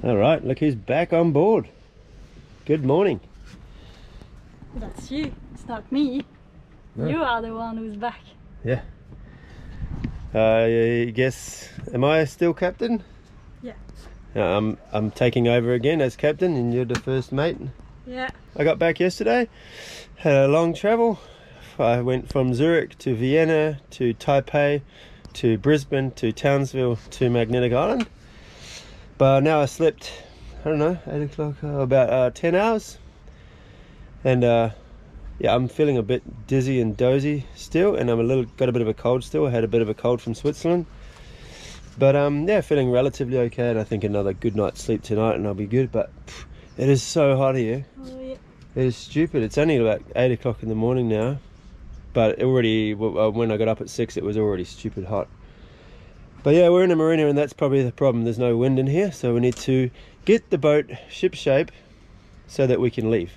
Alright, look who's back on board. Good morning. That's you, it's not me. No. You are the one who's back. Yeah. I guess, am I still captain? Yeah. I'm taking over again as captain and you're the first mate. Yeah. I got back yesterday, had a long travel. I went from Zurich to Vienna to Taipei to Brisbane to Townsville to Magnetic Island. But now I slept, I don't know, 8 o'clock, about 10 hours. And yeah, I'm feeling a bit dizzy and dozy still, and I'm got a bit of a cold still. I had a bit of a cold from Switzerland. But yeah, feeling relatively okay, and I think another good night's sleep tonight and I'll be good. But it is so hot here. Oh, yeah. It is stupid. It's only about 8 o'clock in the morning now. But already, when I got up at 6, it was already stupid hot. But yeah, we're in a marina and that's probably the problem. There's no wind in here, so we need to get the boat ship shape so that we can leave.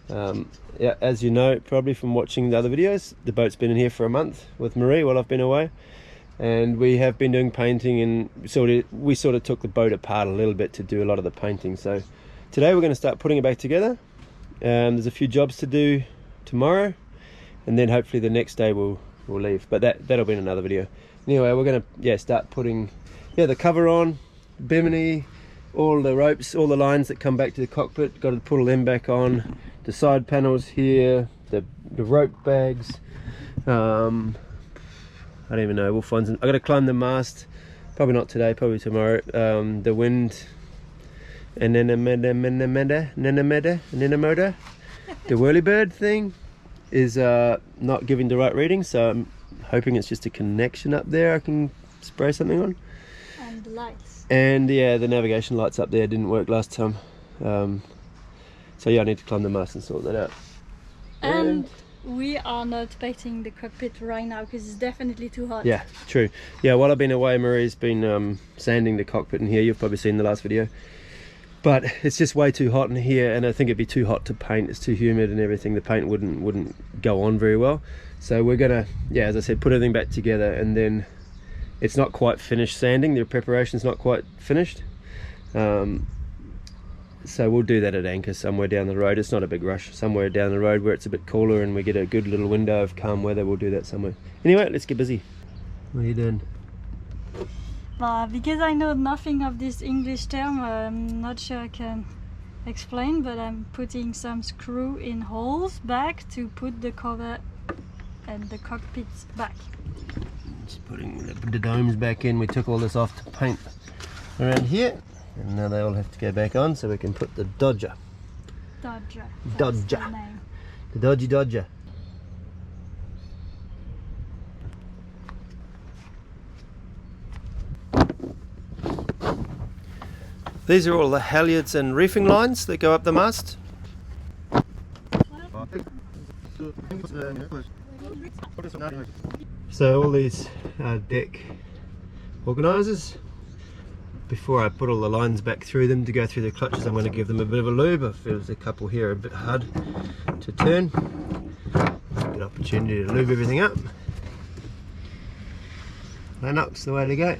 Yeah, as you know, probably from watching the other videos, the boat's been in here for a month with Marie while I've been away. And we have been doing painting, and we sort of took the boat apart a little bit to do a lot of the painting. So today we're going to start putting it back together. There's a few jobs to do tomorrow, and then hopefully the next day we'll leave. But that'll be in another video. Anyway, we're going to start putting the cover on, bimini, all the ropes, all the lines that come back to the cockpit. Got to put all them back on. The side panels here, the rope bags. I don't even know. We'll find some. I got to climb the mast. Probably not today. Probably tomorrow. The wind. And then the whirly-bird thing is not giving the right reading, so I'm hoping it's just a connection up there I can spray something on. And the lights. And yeah, the navigation lights up there didn't work last time. So yeah, I need to climb the mast and sort that out. And we are not painting the cockpit right now because it's definitely too hot. Yeah, true. Yeah, while I've been away, Marie's been sanding the cockpit in here. You've probably seen the last video. But it's just way too hot in here, and I think it'd be too hot to paint. It's too humid and everything. The paint wouldn't go on very well. So we're gonna, yeah, as I said, put everything back together, and then it's not quite finished sanding. The preparation's not quite finished. So we'll do that at anchor somewhere down the road. It's not a big rush. Somewhere down the road where it's a bit cooler and we get a good little window of calm weather, we'll do that somewhere. Anyway, let's get busy. What are you doing? Because I know nothing of this English term, I'm not sure I can explain, but I'm putting some screw in holes back to put the cover and the cockpit back. Just putting the domes back in. We took all this off to paint around here, and now they all have to go back on so we can put the Dodger. Dodger. The Dodgy Dodger. These are all the halyards and reefing lines that go up the mast. So all these deck organisers, before I put all the lines back through them to go through the clutches, I'm going to give them a bit of a lube. I feel there's a couple here a bit hard to turn. Good opportunity to lube everything up. Lennox, the way to go.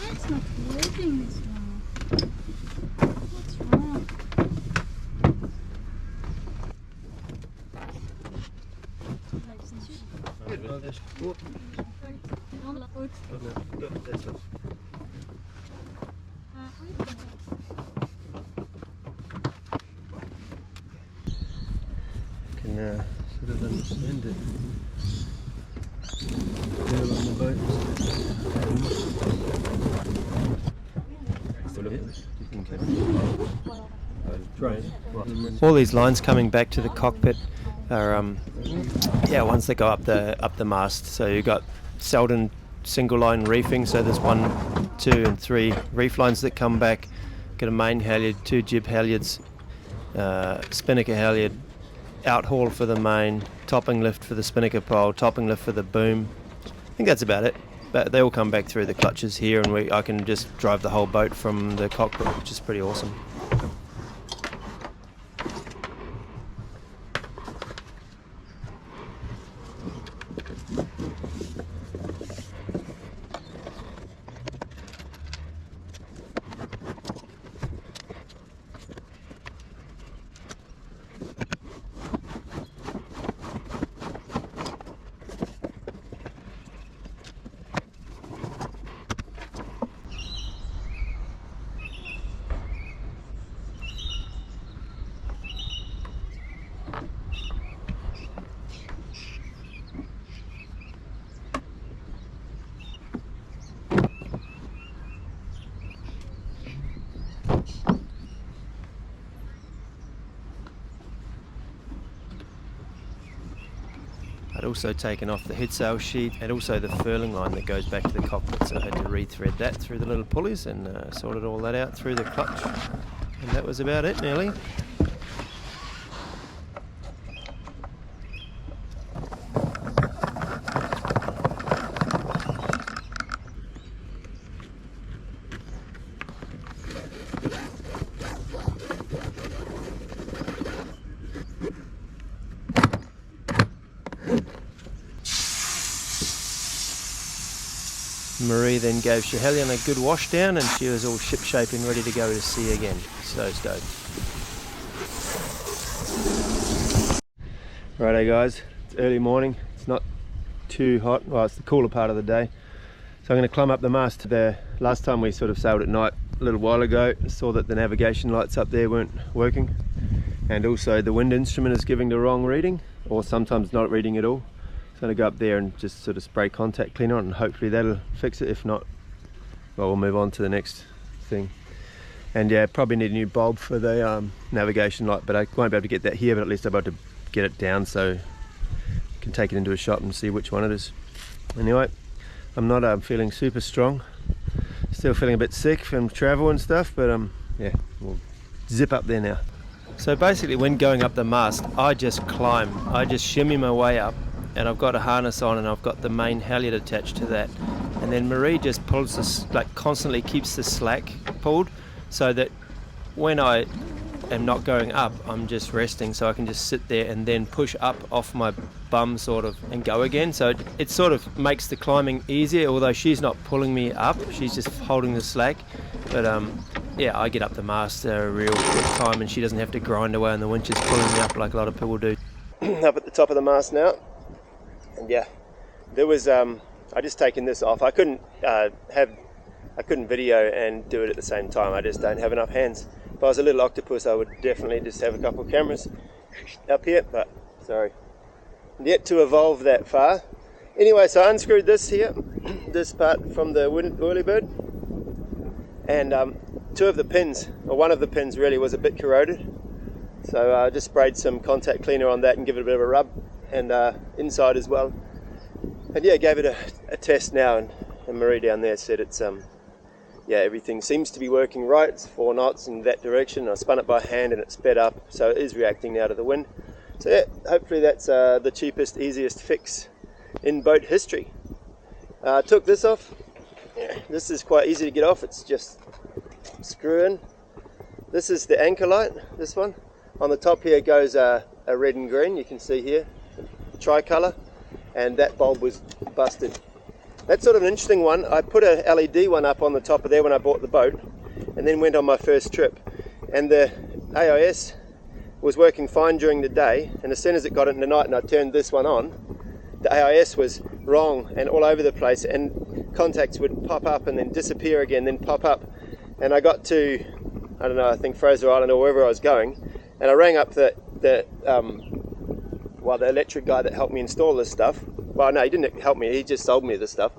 It's not working this one. What's wrong? Can sort of understand it. Girl on the boat. All these lines coming back to the cockpit are ones that go up the mast. So you've got Selden single line reefing, so there's 1, 2 and 3 reef lines that come back. Got a main halyard, 2 jib halyards, spinnaker halyard, out haul for the main, topping lift for the spinnaker pole, topping lift for the boom. I think that's about it. they all come back through the clutches here, and I can just drive the whole boat from the cockpit, which is pretty awesome. I'd also taken off the headsail sheet and also the furling line that goes back to the cockpit, so I had to rethread that through the little pulleys and sorted all that out through the clutch, and that was about it nearly. Marie then gave Schiehallion a good wash down, and she was all ship shape and ready to go to sea again. So stoked. Righto guys, it's early morning, it's not too hot, well it's the cooler part of the day. So I'm going to climb up the mast. The last time we sort of sailed at night a little while ago, saw that the navigation lights up there weren't working, and also the wind instrument is giving the wrong reading, or sometimes not reading at all. So I'm going to go up there and just sort of spray contact cleaner on, and hopefully that'll fix it. If not, well, we'll move on to the next thing. And yeah, probably need a new bulb for the navigation light, but I won't be able to get that here, but at least I'll be able to get it down so I can take it into a shop and see which one it is. Anyway, I'm not feeling super strong. Still feeling a bit sick from travel and stuff, but yeah, we'll zip up there now. So basically when going up the mast, I just climb. I just shimmy my way up, and I've got a harness on and I've got the main halyard attached to that, and then Marie just pulls this, like constantly keeps the slack pulled, so that when I am not going up I'm just resting, so I can just sit there and then push up off my bum sort of and go again. So it sort of makes the climbing easier, although she's not pulling me up, she's just holding the slack. But yeah, I get up the mast a real quick time, and she doesn't have to grind away on the winches pulling me up like a lot of people do. Up at the top of the mast now. And yeah, there was I just taken this off. I couldn't video and do it at the same time. I just don't have enough hands. If I was a little octopus, I would definitely just have a couple of cameras up here, but sorry, yet to evolve that far. Anyway, so I unscrewed this here, this part from the whirlybird, and two of the pins, or one of the pins really, was a bit corroded. So I just sprayed some contact cleaner on that and give it a bit of a rub, and inside as well. And yeah, gave it a test now, and Marie down there said it's yeah, everything seems to be working right. It's 4 knots in that direction. I spun it by hand and it sped up, so it is reacting now to the wind. So yeah, hopefully that's the cheapest, easiest fix in boat history. Took this off. Yeah, this is quite easy to get off. It's just screw in. This is the anchor light, this one. On the top here goes a red and green, you can see here, tricolour, and that bulb was busted. That's sort of an interesting one. I put a LED one up on the top of there when I bought the boat, and then went on my first trip, and the AIS was working fine during the day, and as soon as it got into night and I turned this one on, the AIS was wrong and all over the place, and contacts would pop up and then disappear again, then pop up. And I got to, I don't know, I think Fraser Island or wherever I was going, and I rang up the electric guy that helped me install this stuff. Well, no, he didn't help me, he just sold me the stuff.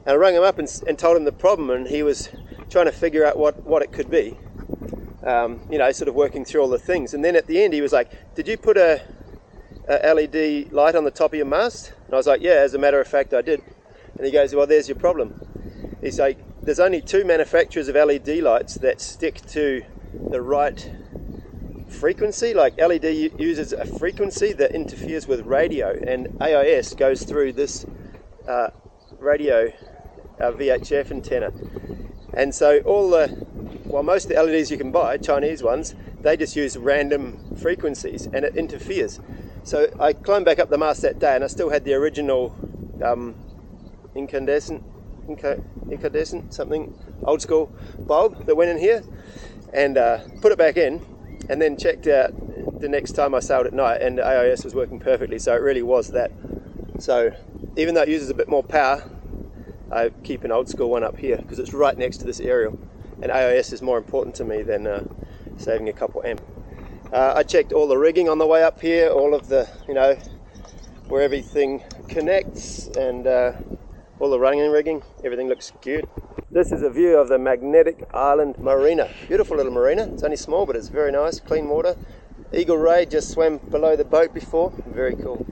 And I rang him up and told him the problem, and he was trying to figure out what it could be. You know, sort of working through all the things. And then at the end he was like, did you put a LED light on the top of your mast? And I was like, yeah, as a matter of fact I did. And he goes, well, there's your problem. He's like, there's only 2 manufacturers of LED lights that stick to the right frequency. Like LED uses a frequency that interferes with radio, and AIS goes through this radio VHF antenna. And so most of the LEDs you can buy, Chinese ones, they just use random frequencies and it interferes. So I climbed back up the mast that day and I still had the original incandescent something, old school bulb that went in here, and put it back in, and then checked out the next time I sailed at night, and the AIS was working perfectly. So it really was that. So even though it uses a bit more power, I keep an old school one up here because it's right next to this aerial, and AIS is more important to me than saving a couple amp. I checked all the rigging on the way up here, all of the, where everything connects, and all the running rigging, everything looks good. This is a view of the Magnetic Island Marina. Beautiful little marina. It's only small, but it's very nice, clean water. Eagle Ray just swam below the boat before. Very cool.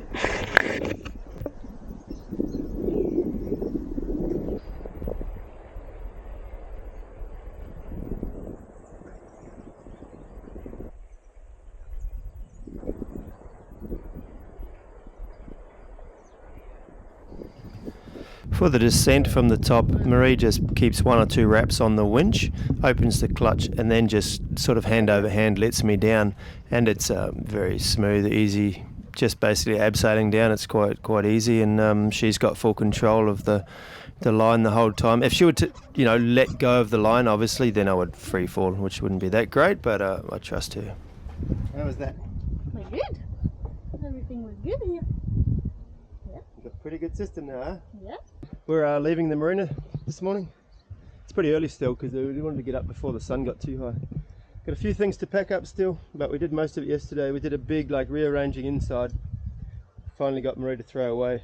For the descent from the top, Marie just keeps 1 or 2 wraps on the winch, opens the clutch, and then just sort of hand over hand lets me down. And it's very smooth, easy, just basically abseiling down. It's quite easy, and she's got full control of the line the whole time. If she were to, let go of the line, obviously, then I would free fall, which wouldn't be that great, but I trust her. How was that? Well, good. Everything was good here. Yeah. You've got a pretty good system now, huh? Yeah. We're leaving the marina this morning. It's pretty early still because we wanted to get up before the sun got too high. Got a few things to pack up still, but we did most of it yesterday. We did a big rearranging inside. Finally got Marie to throw away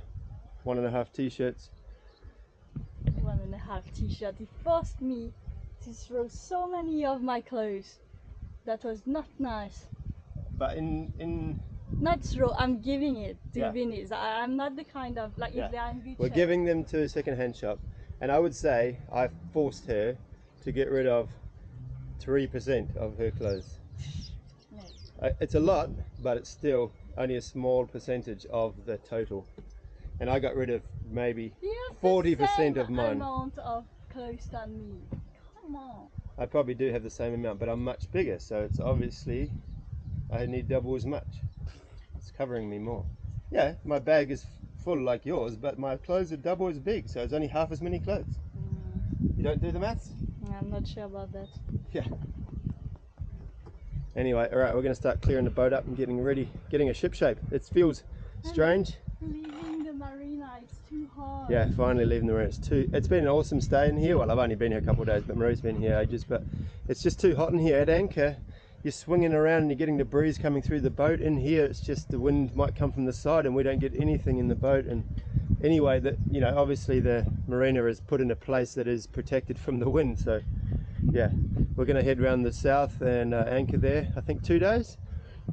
1.5 t-shirts. 1.5 t-shirt. He forced me to throw so many of my clothes. That was not nice. But not throw, I'm giving it to Vinny's. I'm not the kind of, if they are in good We're shape. giving them to a second-hand shop, and I would say I forced her to get rid of 3% of her clothes. No. It's a lot, but it's still only a small percentage of the total. And I got rid of maybe 40% of mine. Amount of clothes than me. Come on. I probably do have the same amount, but I'm much bigger, so it's obviously I need double as much. It's covering me more. Yeah, my bag is full like yours, but my clothes are double as big, so it's only half as many clothes. You don't do the maths? I'm not sure about that. Yeah. Anyway, alright, we're going to start clearing the boat up and getting ready, getting a ship shape. It feels strange. Leaving the marina, it's too hot. Yeah, finally leaving the marina. It's been an awesome stay in here. Well, I've only been here a couple of days, but Marie's been here ages, but it's just too hot in here. At anchor, you're swinging around and you're getting the breeze coming through the boat. In here, it's just the wind might come from the side and we don't get anything in the boat. And anyway, obviously the marina is put in a place that is protected from the wind. So yeah, we're going to head around the south and anchor there, I think 2 days.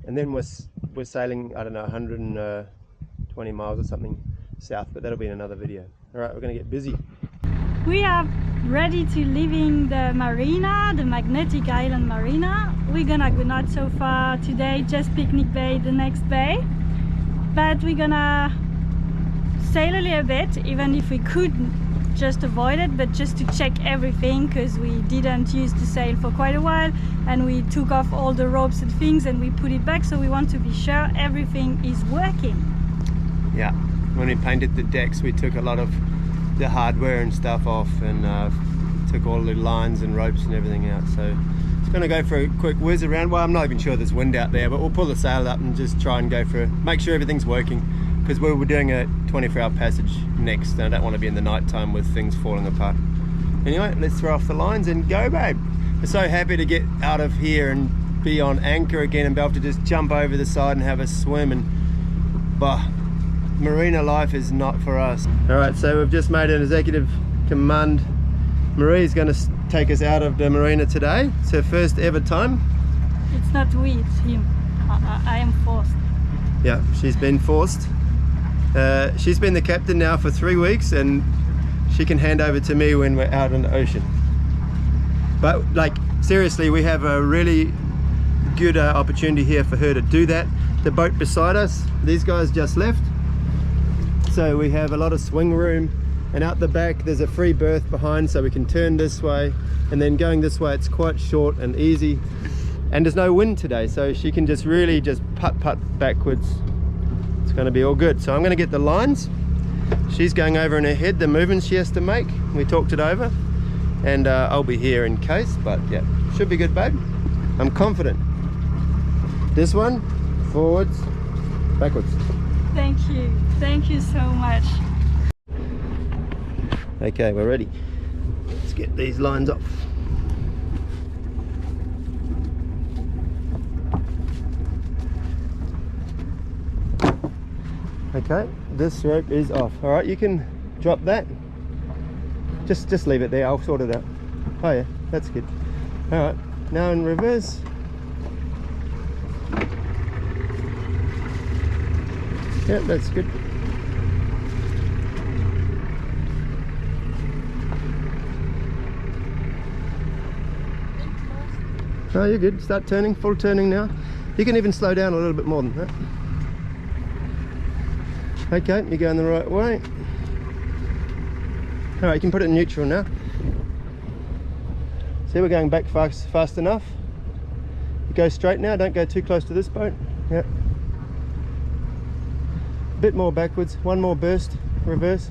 And then we're sailing, I don't know, 120 miles or something south, but that'll be in another video. All right, we're going to get busy. We are ready to leaving the marina, the Magnetic Island Marina. We're gonna go not so far today, just Picnic Bay, the next bay. But we're gonna sail a little bit, even if we could just avoid it, but just to check everything, because we didn't use the sail for quite a while, and we took off all the ropes and things and we put it back, so we want to be sure everything is working. Yeah, when we painted the decks, we took a lot of the hardware and stuff off and took all the lines and ropes and everything out. So it's going to go for a quick whiz around. Well, I'm not even sure there's wind out there, but we'll pull the sail up and just try and go for make sure everything's working, because we're doing a 24-hour passage next and I don't want to be in the night time with things falling apart. Anyway, let's throw off the lines and go, babe. We're so happy to get out of here and be on anchor again and be able to just jump over the side and have a swim. And marina life is not for us. Alright, so we've just made an executive command. Marie's going to take us out of the marina today. It's her first ever time. It's not we, it's him. I am forced. Yeah, she's been forced. She's been the captain now for 3 weeks and she can hand over to me when we're out in the ocean. But seriously, we have a really good opportunity here for her to do that. The boat beside us, these guys just left. So we have a lot of swing room and out the back there's a free berth behind, so we can turn this way, and then going this way it's quite short and easy, and there's no wind today, so she can just really just putt backwards. It's going to be all good. So I'm going to get the lines. She's going over in her head the movements she has to make. We talked it over, and I'll be here in case, but yeah, should be good, babe. I'm confident. This one, forwards, backwards. Thank you so much. Okay, we're ready. Let's get these lines off. Okay, this rope is off. All right, you can drop that. Just leave it there, I'll sort it out. Oh yeah, that's good. All right, now in reverse. Yeah, that's good. Oh, you're good. Start turning, full turning now. You can even slow down a little bit more than that. Okay, you're going the right way. All right, you can put it in neutral now. See, we're going back fast enough. You go straight now, don't go too close to this boat. Yeah. A bit more backwards, one more burst, reverse.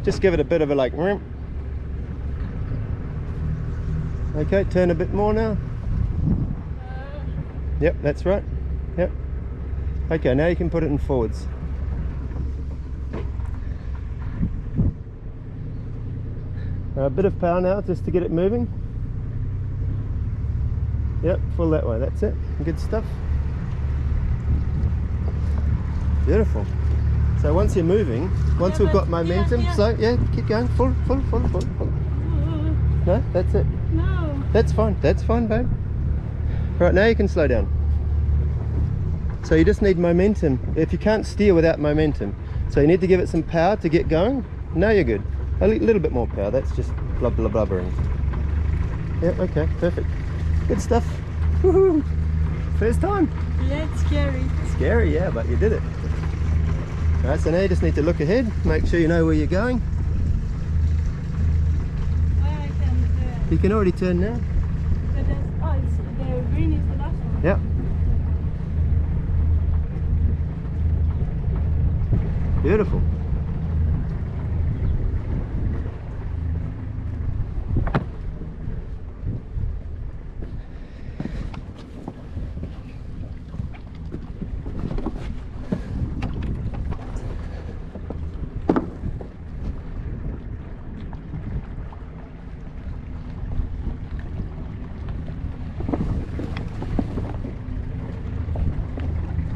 Just give it a bit of a like. Okay, turn a bit more now. Yep, that's right. Yep. Okay, now you can put it in forwards. A bit of power now just to get it moving. Yep, full that way, that's it. Good stuff. Beautiful. So once you're moving, once we've got momentum, so yeah, keep going, full. No, that's it. No. That's fine, babe. Right, now you can slow down. So you just need momentum. If you can't steer without momentum, so you need to give it some power to get going. Now you're good. A little bit more power, that's just blubbering. Yeah, okay, perfect. Good stuff. Woohoo! First time. Yeah, it's scary. Scary, yeah, but you did it. Alright, so now you just need to look ahead, make sure you know where you're going. Where I can turn. You can already turn now. But the green is the last one. Yeah. Beautiful.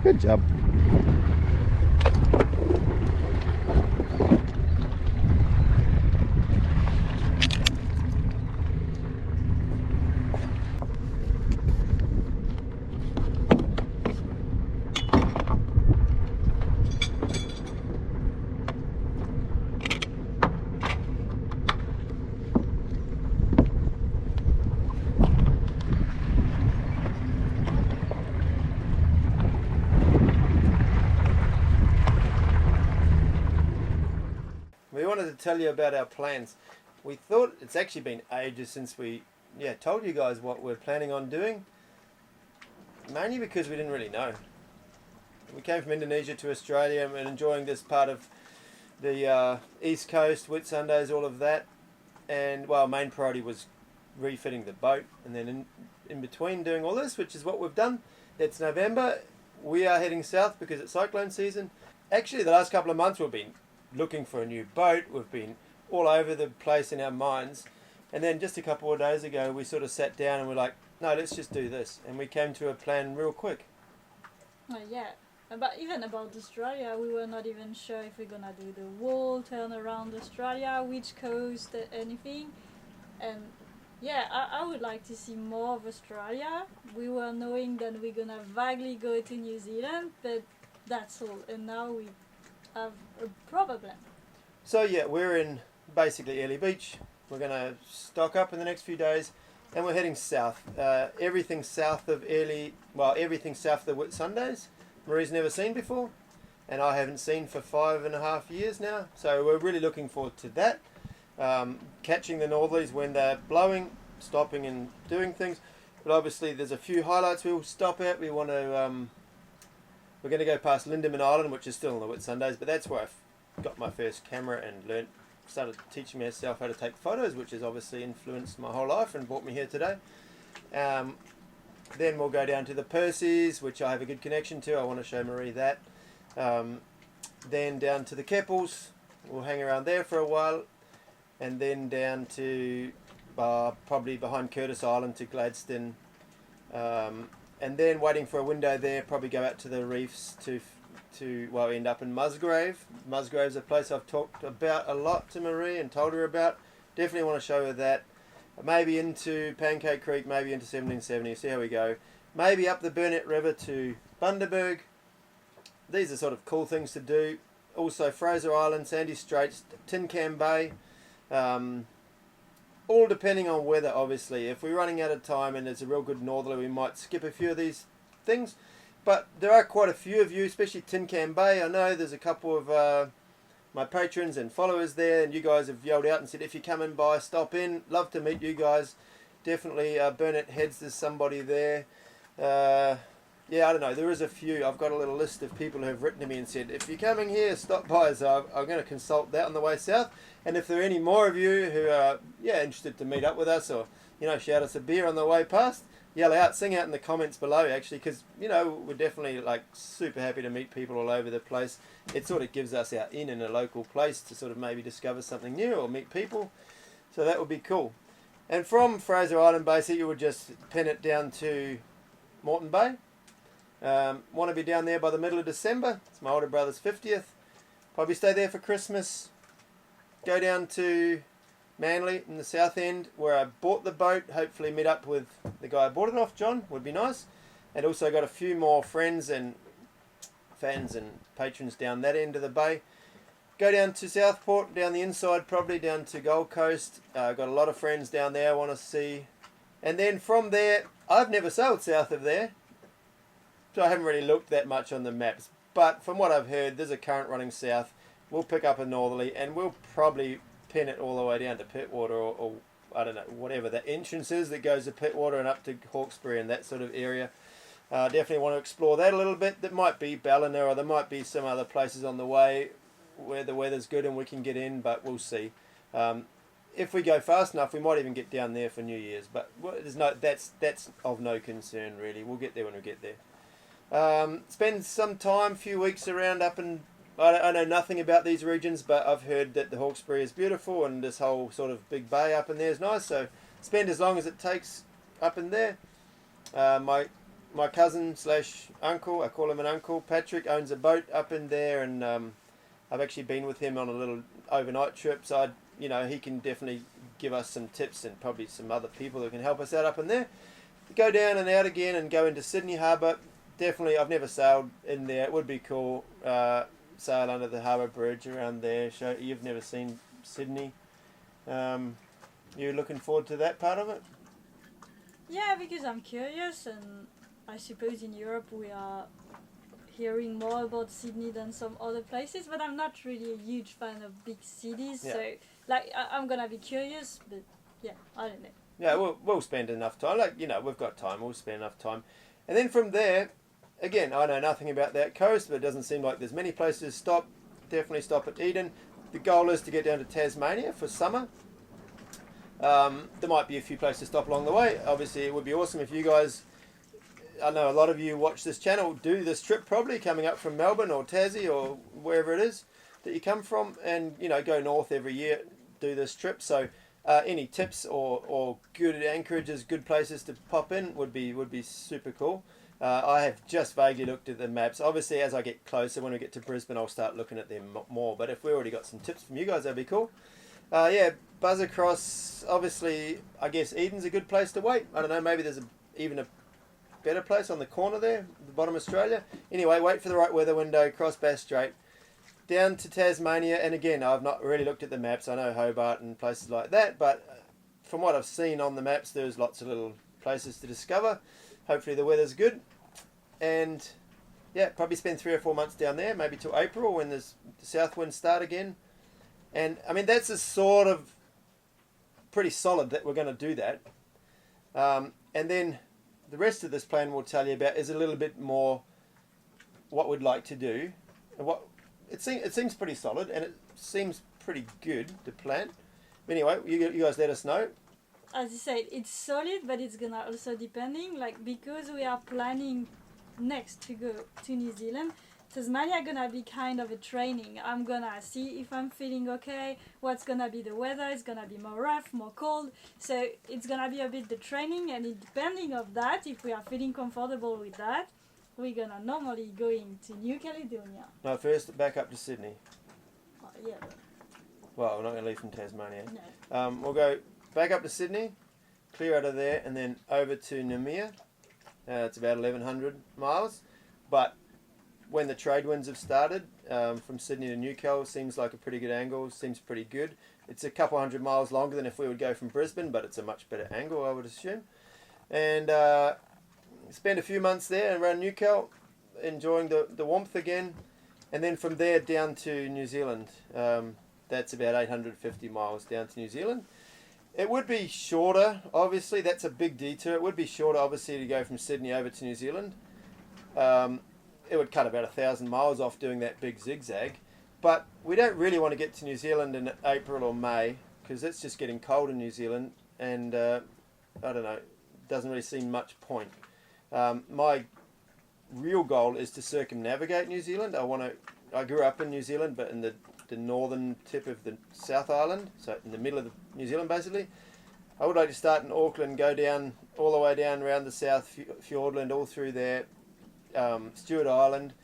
Good job. We wanted to tell you about our plans. We thought it's actually been ages since we told you guys what we're planning on doing, mainly because we didn't really know. We came from Indonesia to Australia and enjoying this part of the east coast, Whitsundays, all of that, and well, main priority was refitting the boat, and then in between doing all this, which is what we've done. It's November, we are heading south because it's cyclone season. Actually, the last couple of months we've been looking for a new boat. We've been all over the place in our minds, and then just a couple of days ago we sort of sat down and we're like, no, let's just do this, and we came to a plan real quick. Yeah, but even about Australia, we were not even sure if we're gonna do the whole turn around Australia, which coast, anything. And yeah, I would like to see more of Australia. We were knowing that we're gonna vaguely go to New Zealand, but that's all, and now we have a proper plan. So yeah, we're in basically Early Beach. We're going to stock up in the next few days, and we're heading south. Everything south of everything south of the Whitsundays, Marie's never seen before. and I haven't seen for 5.5 years now. So we're really looking forward to that. Catching the northerlies when they're blowing, stopping and doing things. But obviously there's a few highlights we'll stop at. We want to, we're going to go past Lindeman Island, which is still on the Whitsundays, but that's where I got my first camera and started teaching myself how to take photos, which has obviously influenced my whole life and brought me here today. Then we'll go down to the Percy's, which I have a good connection to. I want to show Marie that. Then down to the Keppels. We'll hang around there for a while. And then down to probably behind Curtis Island to Gladstone. And then waiting for a window there, probably go out to the reefs to end up in Musgrave. Musgrave's a place I've talked about a lot to Marie and told her about. Definitely want to show her that. Maybe into Pancake Creek, maybe into 1770, see how we go. Maybe up the Burnett River to Bundaberg. These are sort of cool things to do. Also Fraser Island, Sandy Straits, Tin Can Bay. All depending on weather, obviously. If we're running out of time and it's a real good northerly, we might skip a few of these things. But there are quite a few of you, especially Tin Can Bay. I know there's a couple of my patrons and followers there, and you guys have yelled out and said if you're coming by, stop in. Love to meet you guys. Definitely Burnett Heads, there's somebody there. Yeah, I don't know, there is a few. I've got a little list of people who have written to me and said if you're coming here, stop by. So I'm going to consult that on the way south. And if there are any more of you who are interested to meet up with us, or shout us a beer on the way past, yell out, sing out in the comments below, actually, because we're definitely super happy to meet people all over the place. It sort of gives us our in a local place to sort of maybe discover something new or meet people, so that would be cool. And from Fraser Island, basically, you would just pin it down to Moreton Bay. Want to be down there by the middle of December. It's my older brother's 50th. Probably stay there for Christmas. Go down to Manly in the south end where I bought the boat. Hopefully meet up with the guy I bought it off, John, would be nice. And also got a few more friends and fans and patrons down that end of the bay. Go down to Southport, down the inside probably, down to Gold Coast. Got a lot of friends down there I want to see. And then from there, I've never sailed south of there, so I haven't really looked that much on the maps. But from what I've heard, there's a current running south. We'll pick up a northerly and we'll probably pin it all the way down to Pittwater or I don't know, whatever the entrance is that goes to Pittwater and up to Hawkesbury and that sort of area. Definitely want to explore that a little bit. There might be Ballina or there might be some other places on the way where the weather's good and we can get in, but we'll see. If we go fast enough, we might even get down there for New Year's, but that's of no concern really. We'll get there when we get there. Spend some time, few weeks around up in, I know nothing about these regions, but I've heard that the Hawkesbury is beautiful and this whole sort of big bay up in there is nice, so spend as long as it takes up in there. My cousin / uncle, I call him an uncle, Patrick, owns a boat up in there, and I've actually been with him on a little overnight trip, so he can definitely give us some tips and probably some other people that can help us out up in there. Go down and out again and go into Sydney Harbour. Definitely, I've never sailed in there. It would be cool. Sail under the harbour bridge around there. You've never seen Sydney. You looking forward to that part of it? Yeah, because I'm curious, and I suppose in Europe we are hearing more about Sydney than some other places, but I'm not really a huge fan of big cities, Yeah. so I'm gonna be curious, but yeah, I don't know. Yeah, we'll spend enough time. We've got time. We'll spend enough time, and then from there, again, I know nothing about that coast, but it doesn't seem like there's many places to stop. Definitely stop at Eden. The goal is to get down to Tasmania for summer. There might be a few places to stop along the way. Obviously, it would be awesome if you guys, I know a lot of you watch this channel, do this trip probably coming up from Melbourne or Tassie or wherever it is that you come from, and go north every year, do this trip. So any tips or good anchorages, good places to pop in would be super cool. I have just vaguely looked at the maps. Obviously, as I get closer, when we get to Brisbane, I'll start looking at them more. But if we already got some tips from you guys, that'd be cool. Buzz across. Obviously, I guess Eden's a good place to wait. I don't know, maybe there's even a better place on the corner there, the bottom of Australia. Anyway, wait for the right weather window, cross Bass Strait, down to Tasmania. And again, I've not really looked at the maps. I know Hobart and places like that, but from what I've seen on the maps, there's lots of little places to discover. Hopefully the weather's good. And yeah, probably spend 3 or 4 months down there, maybe till April when the south winds start again. And I mean, that's a sort of pretty solid that we're going to do that. And then the rest of this plan we'll tell you about is a little bit more what we'd like to do. And what it seems pretty solid, and it seems pretty good, the plan. Anyway, you guys let us know. As you said, it's solid, but it's gonna also depending, like, because we are planning next to go to New Zealand, Tasmania gonna be kind of a training. I'm gonna see if I'm feeling okay, what's gonna be the weather, it's gonna be more rough, more cold, so it's gonna be a bit the training, and depending of that, if we are feeling comfortable with that, we're gonna normally going to New Caledonia. No, first back up to Sydney. Oh, yeah, but Well, we're not going to leave from Tasmania. no. We'll go back up to Sydney, clear out of there, and then over to Namia. It's about 1,100 miles. But when the trade winds have started, from Sydney to Newcastle, seems like a pretty good angle, seems pretty good. It's a couple hundred miles longer than if we would go from Brisbane, but it's a much better angle, I would assume. And spend a few months there around Newcastle, enjoying the warmth again. And then from there down to New Zealand. That's about 850 miles down to New Zealand. It would be shorter, obviously. That's a big detour. It would be shorter, obviously, to go from Sydney over to New Zealand. It would cut about 1,000 miles off doing that big zigzag. But we don't really want to get to New Zealand in April or May, because it's just getting cold in New Zealand, and I don't know, it doesn't really seem much point. My real goal is to circumnavigate New Zealand. I grew up in New Zealand, but in the northern tip of the South Island, so in the middle of New Zealand basically. I would like to start in Auckland, go down all the way down around the South Fjordland, all through there, Stewart Island,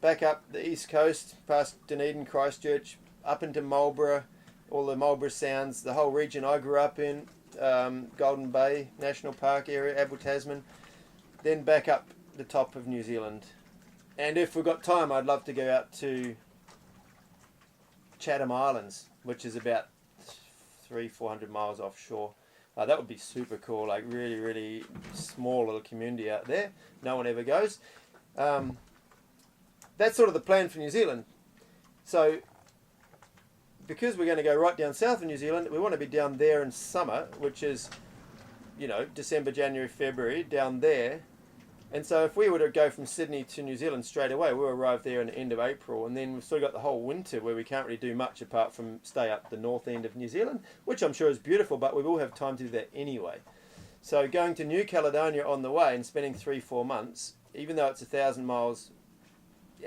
back up the east coast, past Dunedin, Christchurch, up into Marlborough, all the Marlborough Sounds, the whole region I grew up in, Golden Bay National Park area, Abel Tasman, then back up the top of New Zealand. And if we've got time, I'd love to go out to Chatham Islands, which is about 300-400 miles offshore. That would be super cool, like really, really small little community out there. No one ever goes. That's sort of the plan for New Zealand. So, because we're going to go right down south of New Zealand, we want to be down there in summer, which is, December, January, February, down there. And so if we were to go from Sydney to New Zealand straight away, we'll arrive there in the end of April, and then we've still got the whole winter where we can't really do much apart from stay up the north end of New Zealand, which I'm sure is beautiful, but we will have time to do that anyway. So going to New Caledonia on the way and spending 3-4 months, even though it's 1,000 miles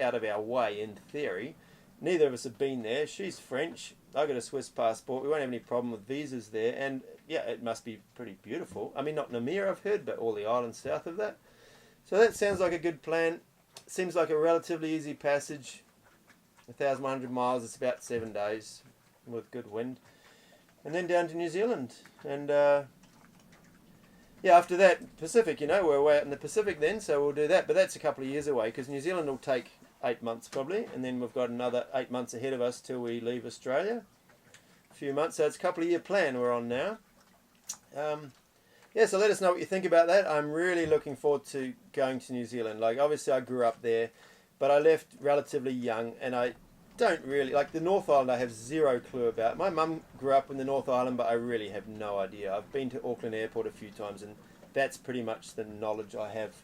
out of our way in theory, neither of us have been there. She's French, I've got a Swiss passport, we won't have any problem with visas there, and yeah, it must be pretty beautiful. I mean, not Namia I've heard, but all the islands south of that. So that sounds like a good plan. Seems like a relatively easy passage. 1,100 miles, it's about 7 days with good wind. And then down to New Zealand. And after that, Pacific, we're away out in the Pacific then, so we'll do that. But that's a couple of years away, because New Zealand will take 8 months probably. And then we've got another 8 months ahead of us till we leave Australia. A few months, so it's a couple of year plan we're on now. So let us know what you think about that. I'm really looking forward to going to New Zealand. Like, obviously I grew up there, but I left relatively young, and I don't really, like the North Island I have zero clue about. My mum grew up in the North Island, but I really have no idea. I've been to Auckland Airport a few times, and that's pretty much the knowledge I have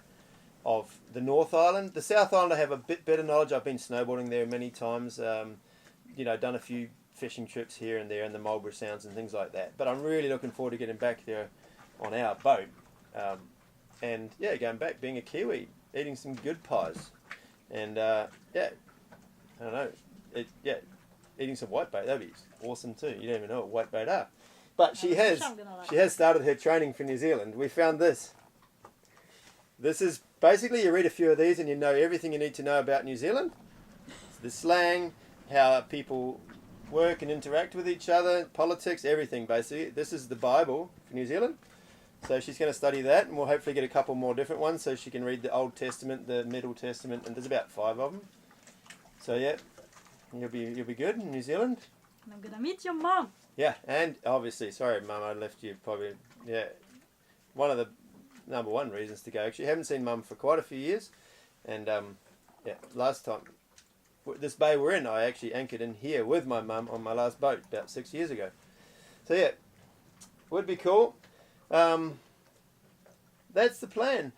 of the North Island. The South Island I have a bit better knowledge. I've been snowboarding there many times, done a few fishing trips here and there in the Marlborough Sounds and things like that. But I'm really looking forward to getting back there on our boat, and going back, being a Kiwi, eating some good pies, and I don't know, eating some whitebait. That'd be awesome too. You don't even know what whitebait are, but she has started her training for New Zealand. We found this. This is basically, you read a few of these and you know everything you need to know about New Zealand. It's the slang, how people work and interact with each other, politics, everything basically. This is the Bible for New Zealand. So she's going to study that, and we'll hopefully get a couple more different ones so she can read the Old Testament, the Middle Testament, and there's about 5 of them. So you'll be good in New Zealand. And I'm going to meet your mom. Yeah, and obviously, sorry Mum, I left you probably, one of the number one reasons to go. Actually, I haven't seen Mum for quite a few years, and Yeah, last time, this bay we're in, I actually anchored in here with my mum on my last boat about 6 years ago. So yeah, would be cool. That's the plan.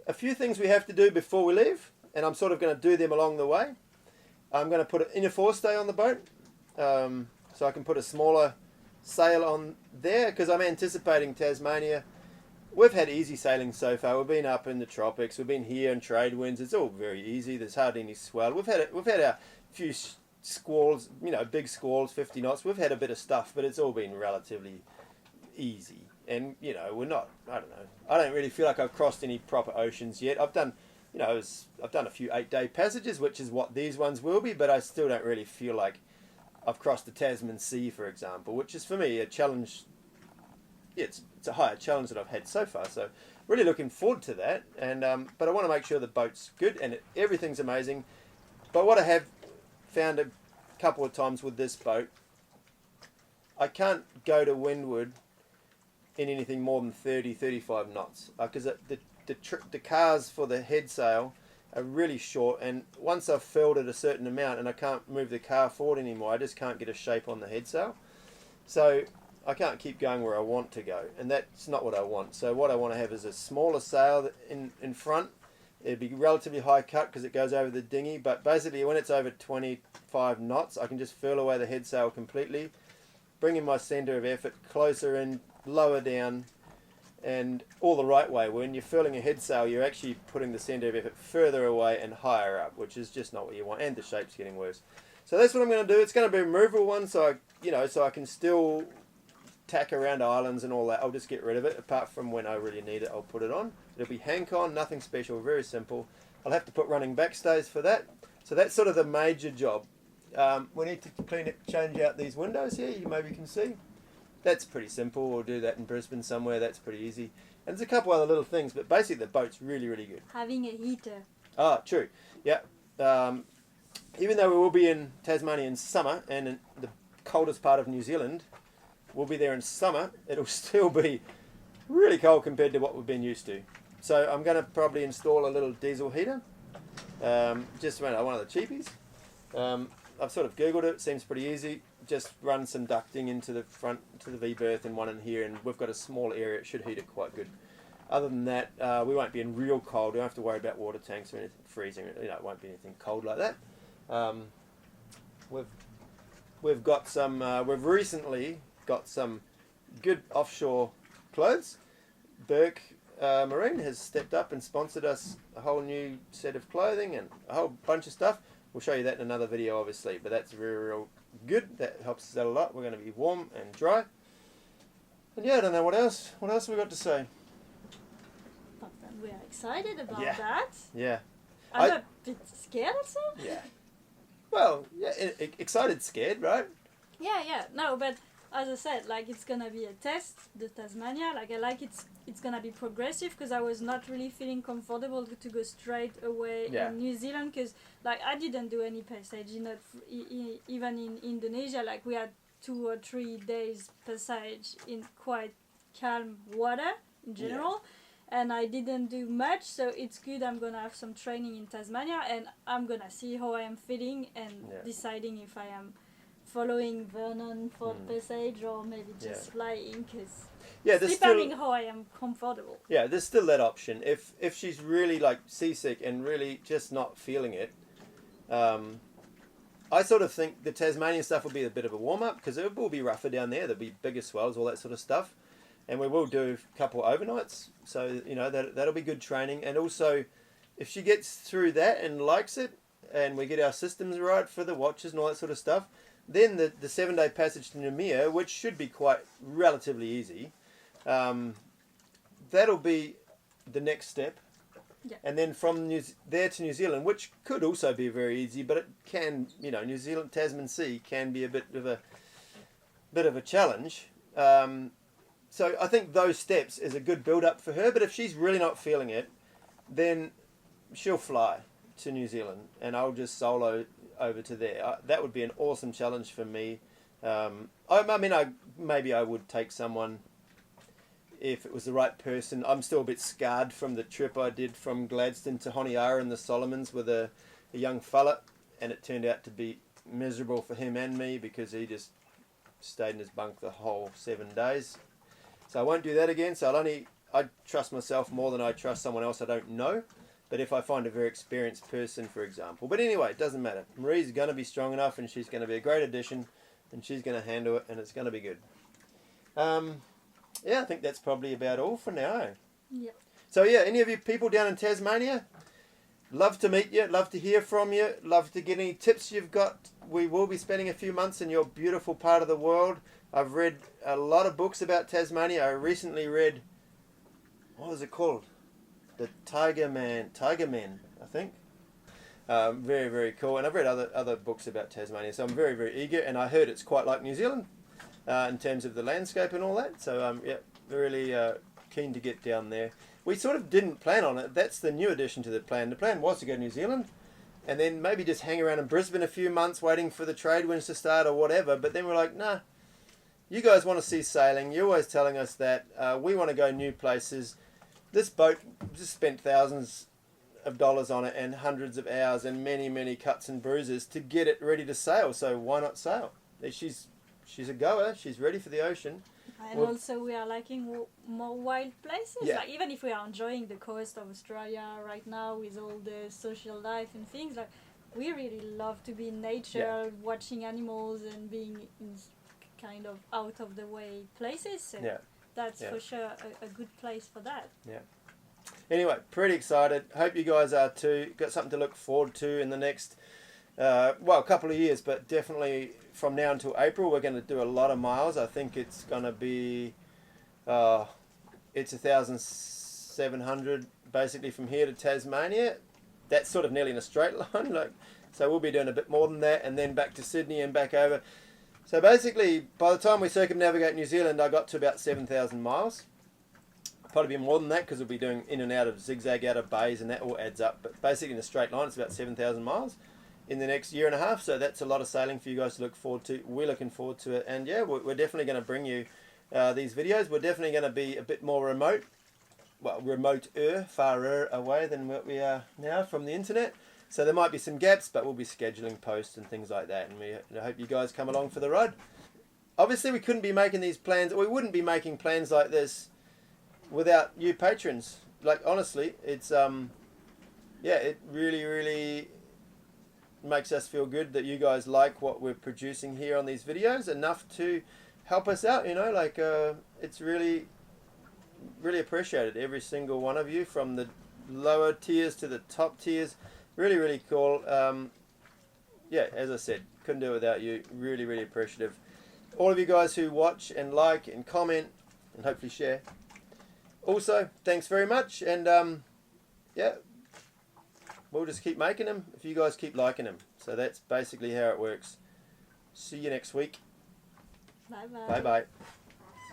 A few things we have to do before we leave, and I'm sort of going to do them along the way. I'm going to put an inner forestay on the boat, so I can put a smaller sail on there, because I'm anticipating Tasmania. We've had easy sailing so far. We've been up in the tropics. We've been here in trade winds. It's all very easy. There's hardly any swell. We've had a few squalls, big squalls, 50 knots. We've had a bit of stuff, but it's all been relatively easy. And we're not. I don't know. I don't really feel like I've crossed any proper oceans yet. I've done, I've done a few 8-day passages, which is what these ones will be. But I still don't really feel like I've crossed the Tasman Sea, for example, which is for me a challenge. Yeah, it's a higher challenge than I've had so far. So really looking forward to that. And but I want to make sure the boat's good and everything's amazing. But what I have found a couple of times with this boat, I can't go to windward in anything more than 30, 35 knots, because the cars for the head sail are really short, and once I've filled it a certain amount and I can't move the car forward anymore, I just can't get a shape on the head sail. So I can't keep going where I want to go, and that's not what I want. So what I want to have is a smaller sail in front. It'd be relatively high cut because it goes over the dinghy, but basically when it's over 25 knots, I can just furl away the head sail completely, bringing my centre of effort closer in, lower down, and all the right way. When you're furling a head sail, you're actually putting the centre of effort further away and higher up, which is just not what you want, and the shape's getting worse. So that's what I'm going to do. It's going to be a removable one, so I can still tack around islands and all that. I'll just get rid of it. Apart from when I really need it, I'll put it on. It'll be hank-on, nothing special, very simple. I'll have to put running backstays for that. So that's sort of the major job. We need to clean it, change out these windows here. You maybe can see. That's pretty simple. We'll do that in Brisbane somewhere. That's pretty easy. And there's a couple other little things, but basically the boat's really, really good. Having a heater. Ah, true. Yeah. Even though we will be in Tasmania in summer and in the coldest part of New Zealand, we'll be there in summer, it'll still be really cold compared to what we've been used to. So I'm going to probably install a little diesel heater, just one of the cheapies. I've sort of Googled it, seems pretty easy. Just run some ducting into the front, to the V-berth and one in here, and we've got a small area, it should heat it quite good. Other than that, we won't be in real cold. We don't have to worry about water tanks or anything freezing. It won't be anything cold like that. We've got some. We've recently got some good offshore clothes. Burke Marine has stepped up and sponsored us a whole new set of clothing and a whole bunch of stuff. We'll show you that in another video, obviously, but that's real good. That helps us out a lot. We're going to be warm and dry. And yeah, I don't know what else. What else have we got to say? But then we are excited about that. Yeah. I'm a bit scared also. Yeah. Well, yeah, excited, scared, right? Yeah. No, but as I said, like, it's gonna be a test, the Tasmania. Like, I like it's gonna be progressive, because I was not really feeling comfortable to go straight away in New Zealand, because like I didn't do any passage, even in Indonesia. Like, we had 2 or 3 days passage in quite calm water in general. And I didn't do much, so it's good. I'm gonna have some training in Tasmania, and I'm gonna see how I am feeling and deciding if I am following Vernon for passage or maybe just flying, because depending how I am comfortable. Yeah, there's still that option. If she's really like seasick and really just not feeling it, I sort of think the Tasmanian stuff will be a bit of a warm up, because it will be rougher down there. There'll be bigger swells, all that sort of stuff. And we will do a couple of overnights, so that'll be good training. And also, if she gets through that and likes it, and we get our systems right for the watches and all that sort of stuff, then the 7-day passage to Namibia, which should be quite relatively easy, that'll be the next step. Yeah. And then from there to New Zealand, which could also be very easy, but it can, New Zealand, Tasman Sea can be a bit of a challenge. So I think those steps is a good build-up for her. But if she's really not feeling it, then she'll fly to New Zealand, and I'll just solo over to there. That would be an awesome challenge for me. Maybe I would take someone if it was the right person. I'm still a bit scarred from the trip I did from Gladstone to Honiara and the Solomons with a a young fella, and it turned out to be miserable for him and me because he just stayed in his bunk the whole 7 days. So I won't do that again. So I trust myself more than I trust someone else I don't know. But if I find a very experienced person, for example. But anyway, it doesn't matter. Marie's going to be strong enough, and she's going to be a great addition, and she's going to handle it, and it's going to be good. Yeah, I think that's probably about all for now. Yeah. So yeah, any of you people down in Tasmania, love to meet you, love to hear from you, love to get any tips you've got. We will be spending a few months in your beautiful part of the world. I've read a lot of books about Tasmania. I recently read, what was it called? The Tiger Men, I think. Very, very cool. And I've read other books about Tasmania, so I'm very, very eager. And I heard it's quite like New Zealand in terms of the landscape and all that. So yeah, really keen to get down there. We sort of didn't plan on it. That's the new addition to the plan. The plan was to go to New Zealand and then maybe just hang around in Brisbane a few months waiting for the trade winds to start or whatever. But then we're like, nah, you guys want to see sailing. You're always telling us that. We want to go new places. This boat just spent thousands of dollars on it and hundreds of hours and many, many cuts and bruises to get it ready to sail. So why not sail? She's a goer. She's ready for the ocean. And also we are liking more wild places. Yeah. Like, even if we are enjoying the coast of Australia right now with all the social life and things, like we really love to be in nature, watching animals and being in kind of out of the way places. So that's for sure a good place for that. Yeah. Anyway, pretty excited. Hope you guys are too. Got something to look forward to in the next, a couple of years, but definitely from now until April, we're going to do a lot of miles. I think it's going to be, it's 1,700 basically from here to Tasmania. That's sort of nearly in a straight line. So we'll be doing a bit more than that, and then back to Sydney and back over. So basically, by the time we circumnavigate New Zealand, I got to about 7,000 miles. Probably be more than that because we'll be doing in and out of zigzag out of bays, and that all adds up. But basically in a straight line, it's about 7,000 miles in the next year and a half. So that's a lot of sailing for you guys to look forward to. We're looking forward to it. And yeah, we're definitely going to bring you these videos. We're definitely going to be a bit more remote. Well, remote-er, far away than what we are now from the internet. So there might be some gaps, but we'll be scheduling posts and things like that. And we hope you guys come along for the ride. Obviously, we couldn't be making these plans. We wouldn't be making plans like this without you patrons. Like, honestly, it's it really, really makes us feel good that you guys like what we're producing here on these videos enough to help us out, it's really, really appreciated, every single one of you, from the lower tiers to the top tiers. Really, really cool. As I said, couldn't do it without you. Really, really appreciative. All of you guys who watch and like and comment and hopefully share. Also, thanks very much. And we'll just keep making them if you guys keep liking them. So that's basically how it works. See you next week. Bye-bye. Bye-bye.